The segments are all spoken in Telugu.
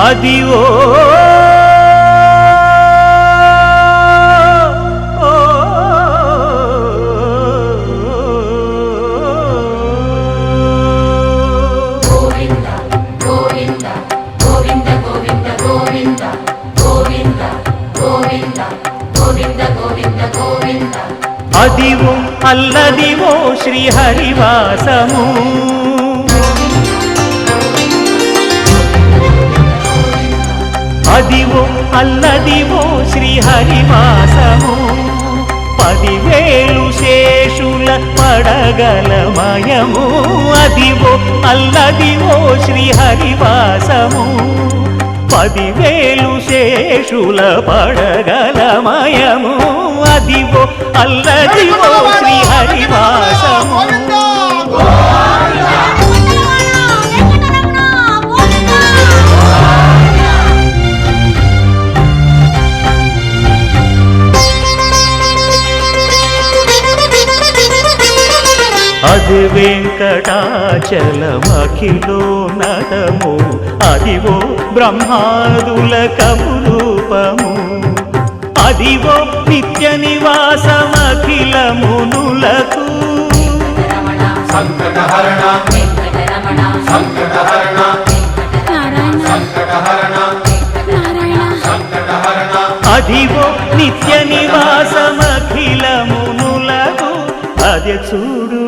అదివో అదివో అల్లదివో శ్రీహరివాసము అదివో అల్లదివో శ్రీహరివాసము 10,000 శేషుల పడగలమయము అదివో అల్లదివో శ్రీహరివాసము 10,000 శేషుల పడగలమయము అదివో అల్లదివో శ్రీహరివాసము అది వెంకటాచలమఖిలోన్నతము అదివో బ్రహ్మాదుల కమురూపము అదివో నిత్య నివాసమఖిలమునులకు సంకటహరణ సంకటహరణ సంకటహరణ సంకటహరణ అదివో నిత్య నివాసమఖిలమునులకు అదే చూడు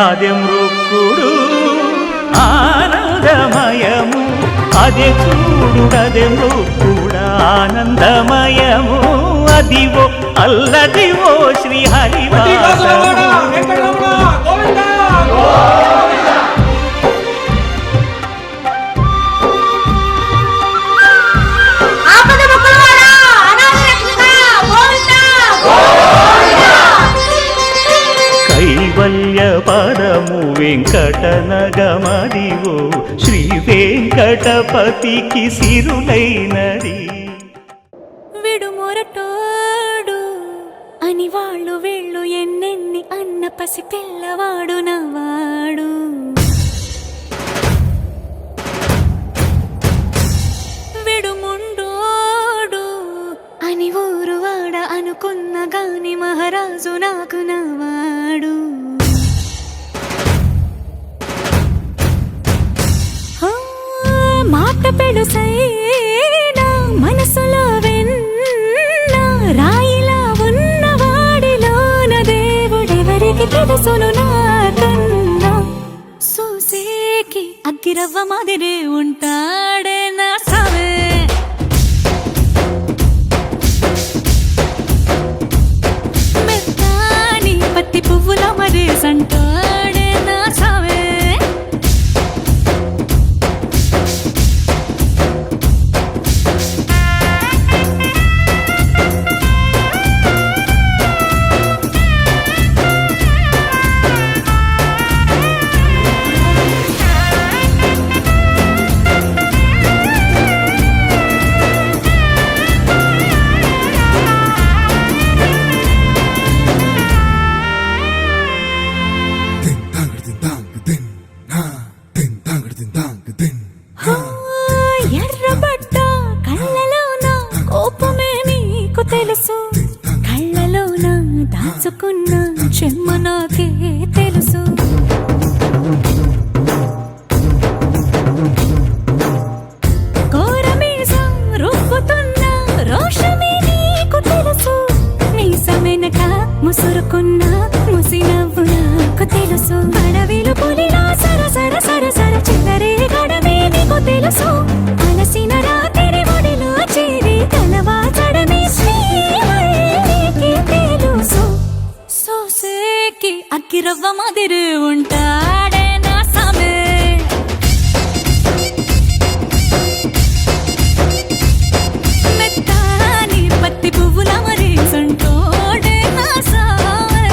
అదే మృక్కుడు ఆనందమయము అదే చూడు అదే మృక్కుడు ఆనందమయము అదివో అల్లదివో శ్రీహరివాసము కైవల్య పరము వెంకటనగమదివో శ్రీ వెంకటపతికి సిరులైనది విడుమొరటోడు అని వాళ్ళు వీళ్ళు ఎన్నెన్ని అన్న పసి పిల్లవాడు నవాడు విడుముండోడు అని ఊరు వాడ అనుకున్న గాని మహారాజు నాకు నవాడు మాట పెడుసైనా మనసులో వెన్న రాయిలా ఉన్నవాడిలోన దేవుడెవరికి తెలుసును నాకన్నా సూసేకి అగ్గిరవ్వ మాదిరే ఉంటాడే నా సవే మెత్తాని పత్తి పువ్వుల మరి సంటాడే నా సవే ఎర్రబడ్డ కళ్ళలోన కోపమే నీకు తెలుసు కళ్ళలోన దాచుకున్న చెమ్మ నాకే తెలుసు కోరమీసం రుబ్బుతున్న రోషమే నీకు తెలుసు మీసమెనక ముసురుకున్న ముసినవ్వు నాకు తెలుసు అడవిలు పులిలా సరసర సరసర చిల్లరే గడమే నీకు తెలుసు అలసిన రాత్రి ఒడిలో చేరి కలవాచడమే శ్రీవల్లికి తెలుసు సోసేకి అగ్గిరవ్వ మాదిరి ఉంటాడే నా సమే మెత్తాని పత్తి పువ్వుల మరి సంటోడే నా సమే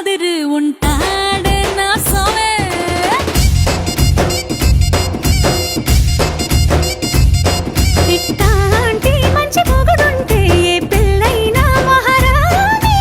మాదిరి ఉంటాడే నా సోమే ఇట్టాంటి మంచి మొగుడుంటే ఏ పెళ్ళైనా మహారాణి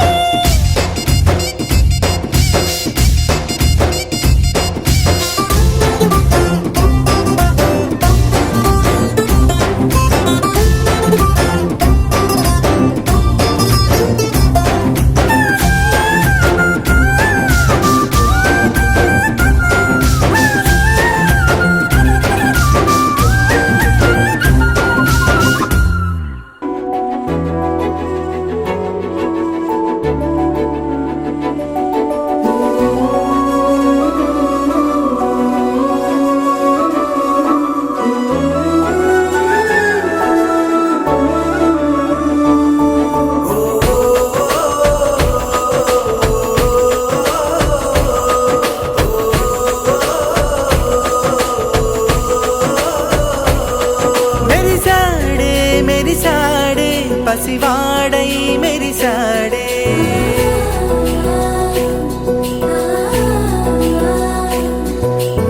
పసివాడై మెరిసాడే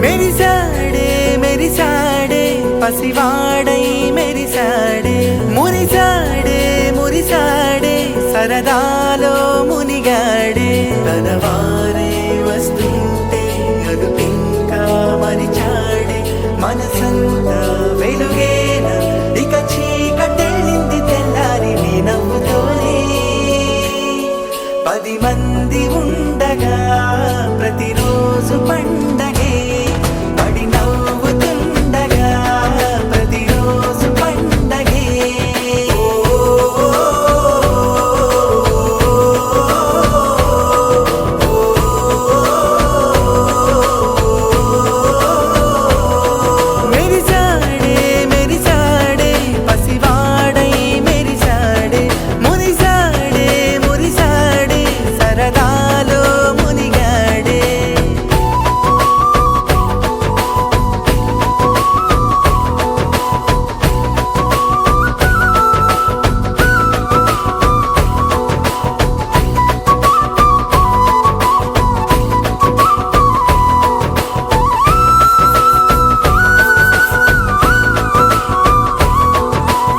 మెరిసాడే మెరిసాడే పసివాడై మెరిసాడే మురిసాడే మురిసాడే సరదాలో మునిగాడే తనవారే వస్తుంటే అదుపింకా మరిచాడే మనసంతా వెలుగేన ఇక చీకటెళ్ళింది తెల్లారి నీ నవ్వుతోనే 10 మంది ఉండగా ప్రతిరోజు పండగే పడి నవ్వుతుండగా ప్రతిరోజు పండగే మెరిసాడే మెరిసాడే పసివాడై మెరిసాడే మురిసాడే మురిసాడే సరదాలో మునిగాడే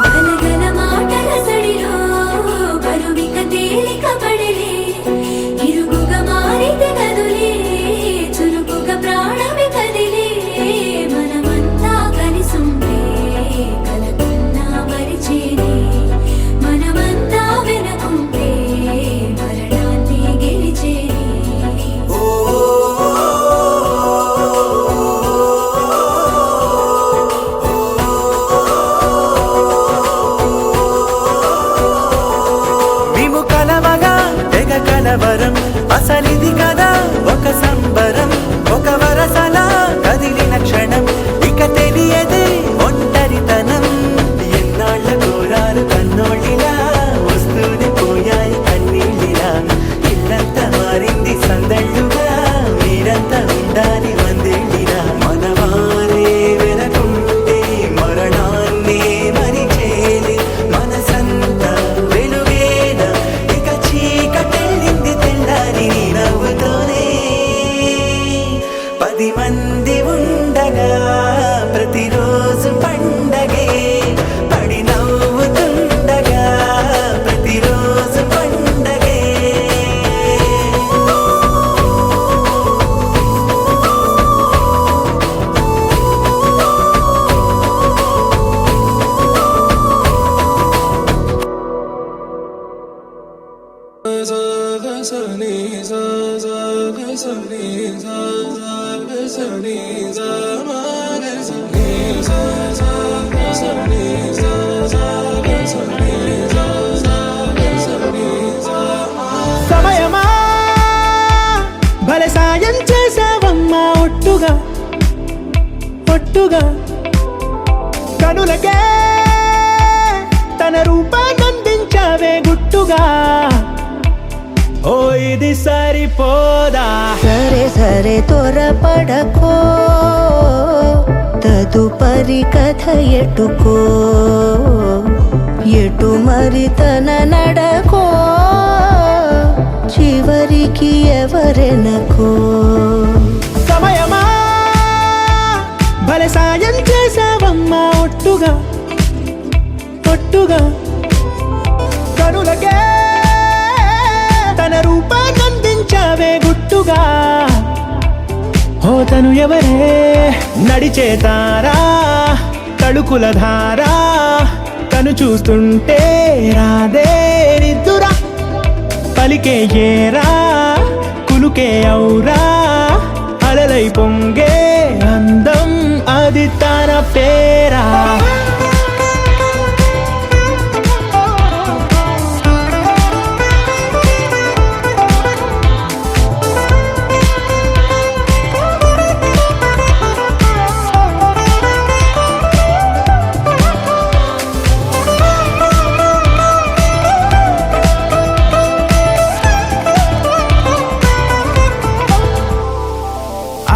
గలగల మాటల సడిలో బరువిక తేలిక పడలే ఇరుగుగా మారితే కదులే చురుకుగా ప్రాణమి కదిలే మనమంతా కలిసుంటే కలకున్నా మరిచేనే మనమంతా వెనకుంటే మరణాన్ని గెలిచేనే మేము కలవగా తెగ కలవరం అసలిది కదా ఒక సంబరం ఒక వరసలా కదిలిన క్షణం ఇక తెలియదే ఒంటరితనం ఎన్నాళ్ళ కోరాలు కన్నోళ్ళిలా వస్తూనే పోయాయి కన్నీళ్ళిలా ఇల్లంతా మారింది సందళ్ళుగా మీరంతా ఉండాలి వందేళ్ళిలా మనవారే వెనకుంటే మరణాన్ని మరిచేది మనసంతా వెలుగేన ఇక చీకటెళ్ళింది తెల్లారి నీ నవ్వుతోనే 10 మంది ఉండగా ప్రతిరోజు పండగే పడి నవ్వుతుండగా ప్రతిరోజు పండగే సమయమా భలే సాయం చేసావమ్మా ఒట్టుగా ఒట్టుగా కనులకే తన రూపాన్నందించావే గుట్టుగా ఓ ఇది సరిపోదా సరే సరే త్వరపడకో తదుపరి కథ ఎటుకో ఎటు మరి తన నడకో చివరికి ఎవరెనకో. సమయమా భలే సాయం చేసావమ్మా ఒట్టుగా ఒట్టుగా కనులకే తన రూపాన్నందించావే గుట్టుగా. ఓ తను ఎవరే నడిచే తారా తళుకుల ధారా తను చూస్తుంటే రాదే నిద్దురా పలికే ఏరా కులుకే ఔరా అలలై పొంగే అందం అది తన పేరా.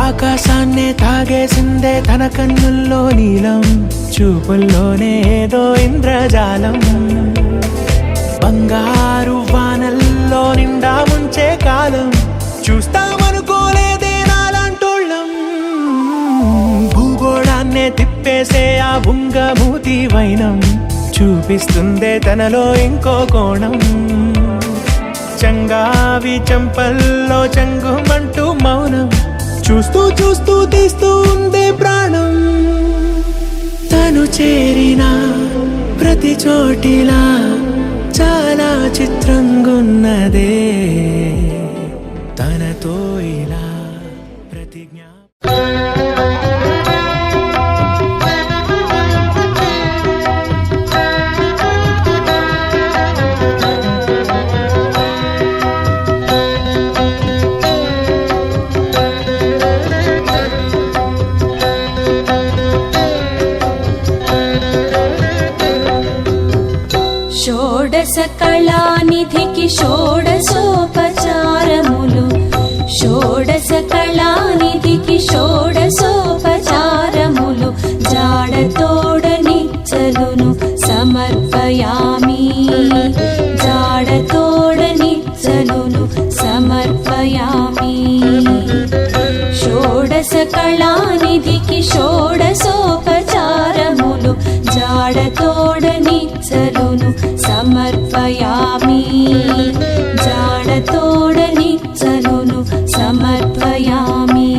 ఆకాశాన్నే తాగేసిందే తన కన్నుల్లో నీలం చూపుల్లోనే ఏదో ఇంద్రజాలం. బంగారు వానల్లో నిండా ముంచే కాలం చూస్తామనుకోలేదే నాలాంటోళ్ళం. భూగోళాన్నే తిప్పేసే ఆ బుంగమూతి వైనం చూపిస్తుందే తనలో ఇంకో కోణం. చంగావి చంపల్లో చంగుమంటూ మౌనం చూస్తూ చూస్తూ తీస్తూ ఉందే ప్రాణం. తను చేరిన ప్రతి చోటిలా చాలా చిత్రంగున్నదే తనతో ఇలా ప్రతిజ్ఞ. కళానిధికి షోడశోపచారములు షోడశ కళానిధికి షోడశోపచారములు జాడతోడనిచ్చలును సమర్పయామి జాడతోడనిచ్చలును సమర్పయామి. షోడశ కళానిధికి షోడశోపచారములు జాడతోడనిచ్చలును సమర్పయామి జాడతోడనిచ్చలును సమర్పయామి.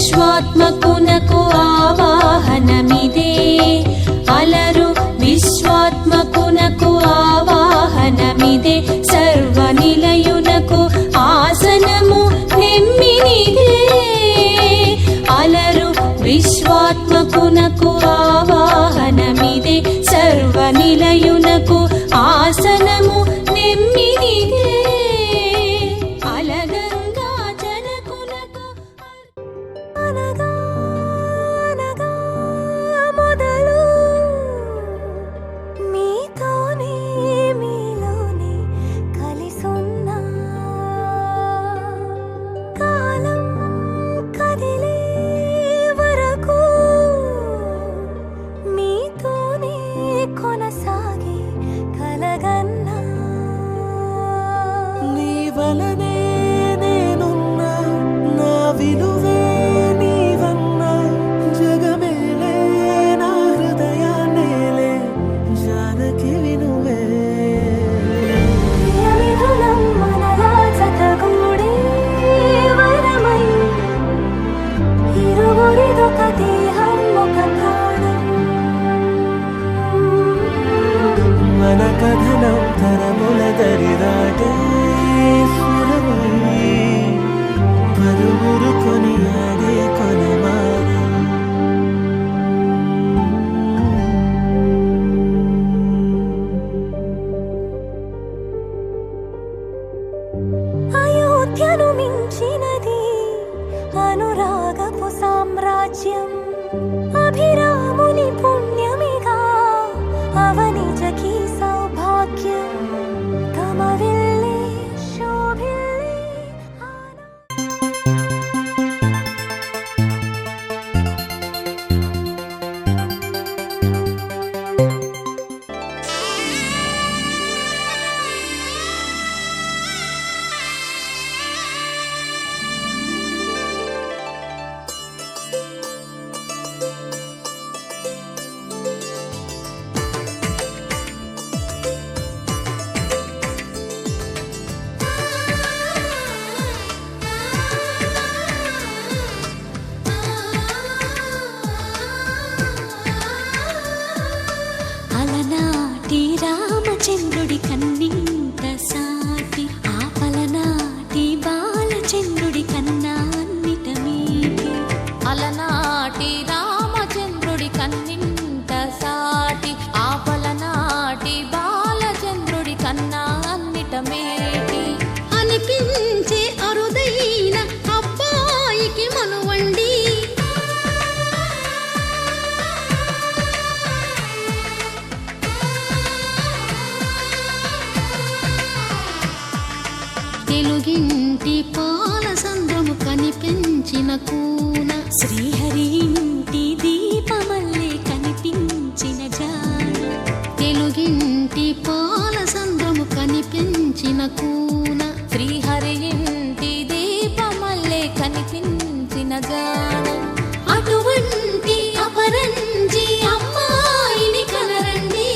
విశ్వాత్మకునకు ఆవాహనమిదే అలరు విశ్వాత్మకునకు ఆవాహనమిదే సర్వనిలయునకు ఆసనము నెమ్మినిదే అలరు విశ్వాత్మకునకు ఆవాహనమిదే సర్వనిలయునకు ఆసనము నెమ్మినిదే అలగంగా జనకునకు మొదలు మీతోనే మీలోనే కలిసున్నా కాలం కదిలే వరకు రామచంద్రుడి కన్నింత సాటి ఆపలనాటి బాలచంద్రుడి కన్నా అన్నిట మీటి అలనాటి రామచంద్రుడి కన్నింత సాటి ఆపలనాటి బాలచంద్రుడి కన్నా అన్నిట మేటి అనిపించే అరుదైన అబ్బాయికి మనువండి తెలుగింటి పాల సంద్రము కనిపించిన కూన శ్రీహరి ఇంటి దీపమల్లే కనిపించిన జాన తెలుగింటి పాల సంద్రము కనిపించిన కూన శ్రీహరి ఇంటి దీపమల్లే కనిపించిన గానం అటువంటి అపరంజి అమ్మాయిని కనరండి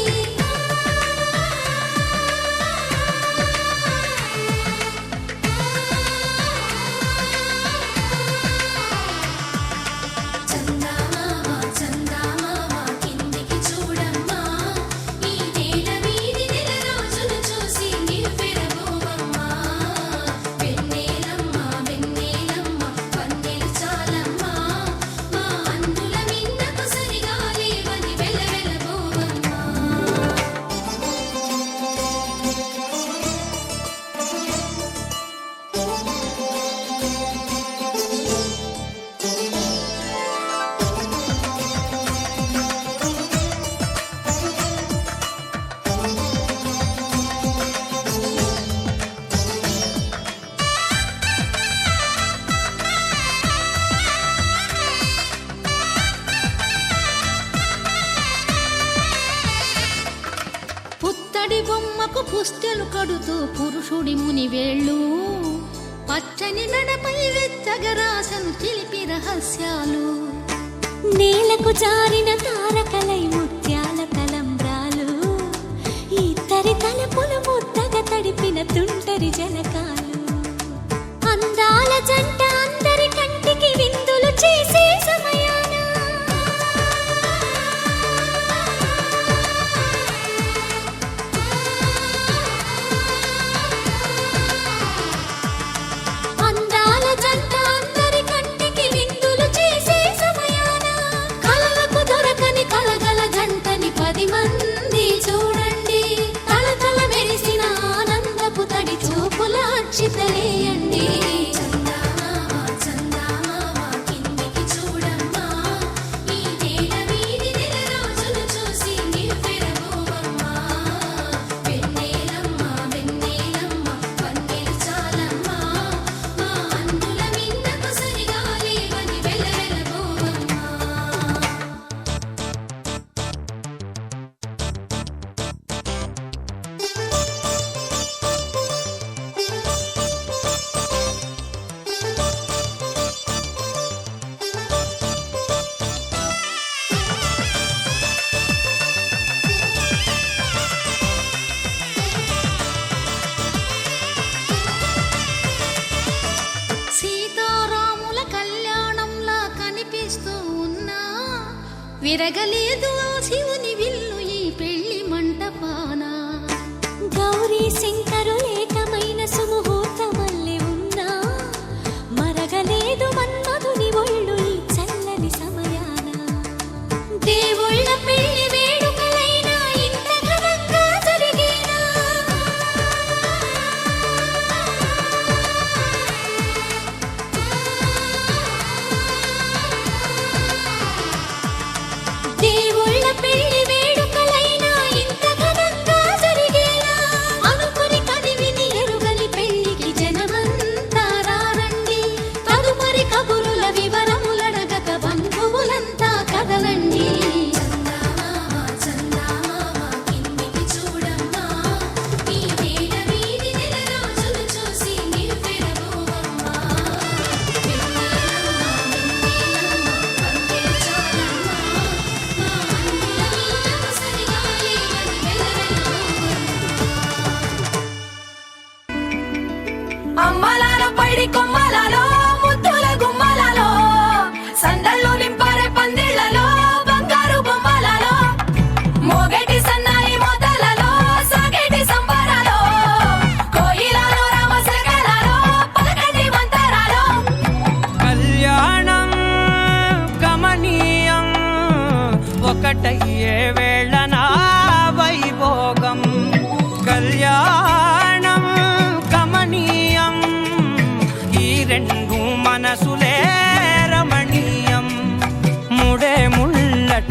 చందమామ చందమామ కిందికి చూడమ్మా ఈ నేల వీధి నెల రోజులు చూసి నివ్వెరబోవమ్మా వెన్నెలమ్మ వెన్నెలమ్మ వన్నెలు చాలమ్మా మా అందుల మిన్నకు సరిగా లేవని వెలవెలబోవమ్మా పుత్తడి బొమ్మకు పుస్తెలు కడుతూ పురుషుడి ముని వేళ్ళు పచ్చని మెడపై వెచ్చగరాసను చిలిపి రహస్యాలు నేలకు జారిన తారకలై ముత్యాల తలంబ్రాలు ఇద్దరి తలపులు ముద్దగా తడిపిన తుంటరి జలకాలు అందాల జంట అందరి కంటికి విందులు చేసే సమయాన అందాల జంట అందరి కంటికి విందులు చేసే సమయాన కలలకు దొరకని కలగల జంటని 10 మంది చూడండి తలతల మెరిసిన ఆనందపు తడి చూపుల అక్షితలేయండి చందమామ చందమామ కిందికి చూడమ్మా ఈ నేల వీధి నెల రోజులు చూసి నివ్వెరబోవమ్మా వెన్నెలమ్మ వెన్నెలమ్మ వన్నెలు చాలమ్మా మా అందుల మిన్నకు సరిగా లేవని వెలవెలబోవమ్మా సీతారాముల కళ్యాణంలా కనిపిస్తూ ఉన్నా విరగలేదు ఆ శివుని విల్లు ఈ పెళ్లి మంటపాన గౌరీ శంకరు ఏకమైన సుముహూర్తమల్లె ఉన్నా మరగలేదు మన్మధుని ఒళ్ళు ఈ చల్లని సమయాన దేవుళ్ళ పెళ్లి వేడుకలైనా ఇంత ఘనంగా జరిగేనా దేవుళ్ళ పెళ్లి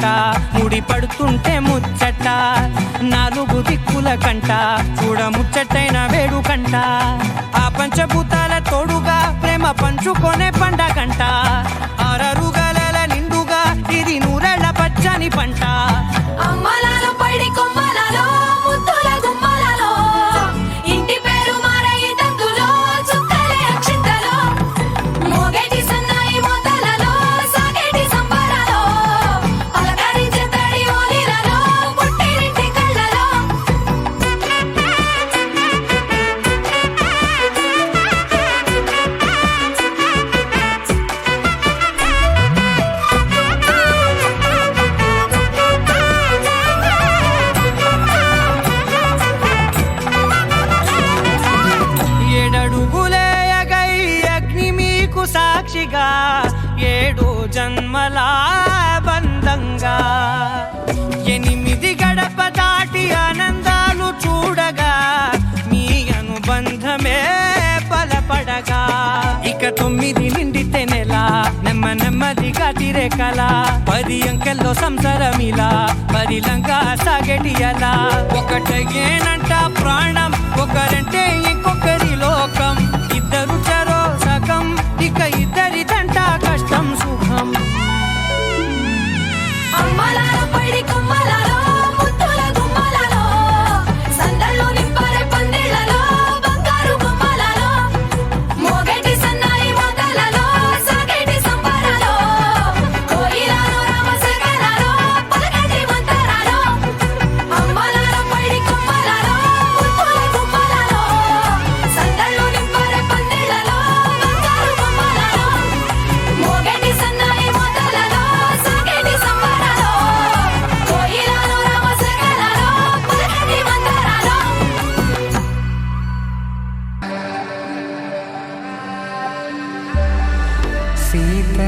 జంట ముడి పడుతుంటే ముచ్చట నాలుగు దిక్కుల కంట చూడ ముచ్చటైన వేడుకంట ఆ పంచభూతాల తోడుగా ప్రేమ పంచుకొనే పండగంట ఆరరుగల నిండుగా ఇది నూరెళ్ళ పచ్చని పంట అమ్మలాలో పడి కొమ్మలలో ముద్దుల గుమ్మలలో ఇంటి పేరు మారయి తందులో చుక్కలే అక్షింతలో మోగేటి సన్నాయి మోతలలో సాగేటి సంబరాలో పలకరించే తడి ఓలిలలో పుట్టినింటి కళ్ళలో ఏడడుగులేయగై అగ్ని మీకు సాక్షిగా 7 జన్మల బంధంగా 8 గడప దాటి ఆనందాలు చూడగా మీ అనుబంధమే బలపడగా ఇక 9 నిండితే నెల నెమ్మదిగా తిరేకల 10 అంకెల్లో సంసారమిలా పరిలంగా సాగేటి అలా ఒకటేనంట ప్రాణం ఒకరంటే ఇంకొకరి లోకం ఇద్దరు చరో సగం ఇక ఇద్దరిదంట కష్టం సుఖం అమ్మలాలో పడి కొమ్మలలో ముద్దుల గుమ్మలలో సందళ్ళు నింపరే పందిళ్ళలో బంగారు గుమ్మలలో మోగేటి సన్నాయి మోతలలో సాగేటి సంబరాలో కోయిలలో రామసగలలో పలకటి మంతరాలో అమ్మలాలో పడి కొమ్మలలో ముద్దుల గుమ్మలలో సందళ్ళు నింపరే పందిళ్ళలో బంగారు గుమ్మలలో మోగేటి సన్నాయి మోతలలో సాగేటి సంబరాలో కోయిలలో రామసగలలో పలకటి మంతరాలో సీత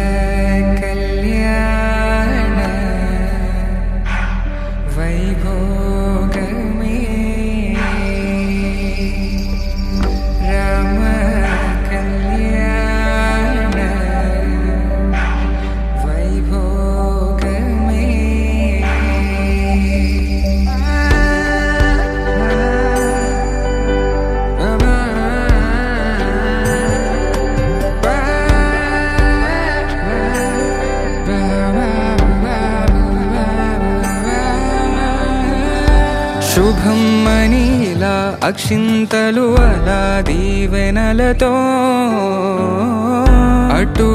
కళ్యాణ వైభోగమే రామ కళ్యాణ వైభోగమే శుభం మనీలా అక్షింతలు అలా దీవెనలతో అటు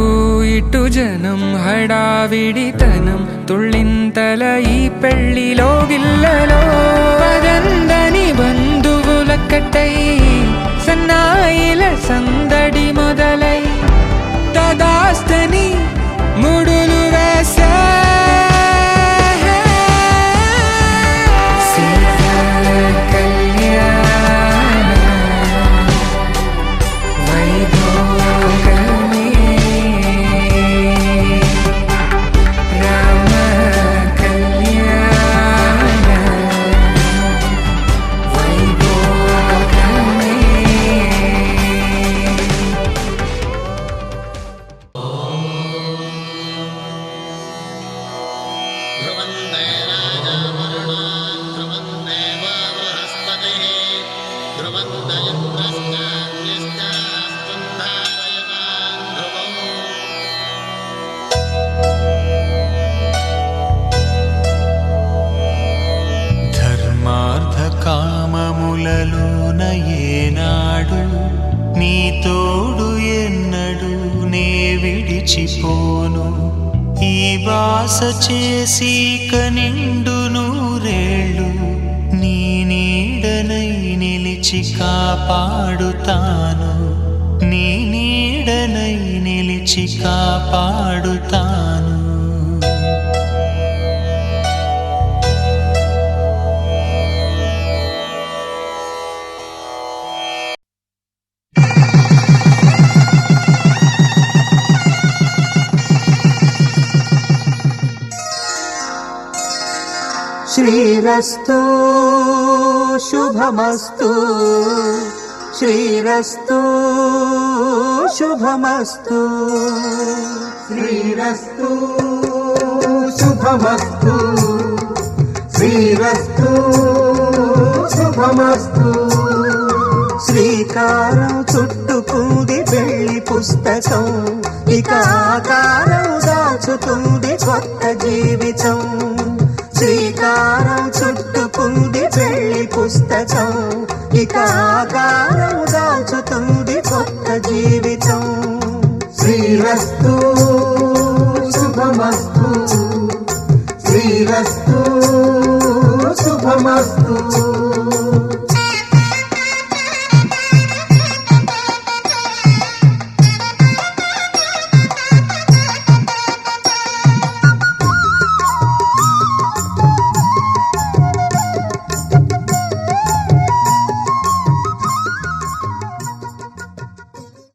ఇటు జనం హడావిడితనం తుళ్ళింతల ఈ పెళ్లిలో గిల్లలో పదందని బంధువులక్కటై సన్నాయిల సందడి మొదలై తదాస్తని ముడులు వేసే ధర్మార్థ కామములలోన ఏనాడు నీ తోడు ఎన్నడు నే విడిచిపోను ఈ వాస చేసి కనిండు నూరేళ్ళు నీ నీడనై నిలిచి కాపాడుతాను నీ నీడనై నిలిచి కాపాడుతాను శ్రీరస్తు శుభమస్తు శ్రీరస్తు శుభమస్తు శ్రీరస్తు శుభ శుభమస్తు శ్రీరస్తు శుభమస్తు. శ్రీకారం చుట్టుకుంది పెళ్లి పుస్తకం, ఇక ఆకారం దాచుతుంది కొత్త జీవితం. శ్రీకారం చుట్టుకుంది పెళ్లి పుస్తకం, ఇక ఆకారం దాచుతుంది కొత్త జీవితం. శ్రీరస్తు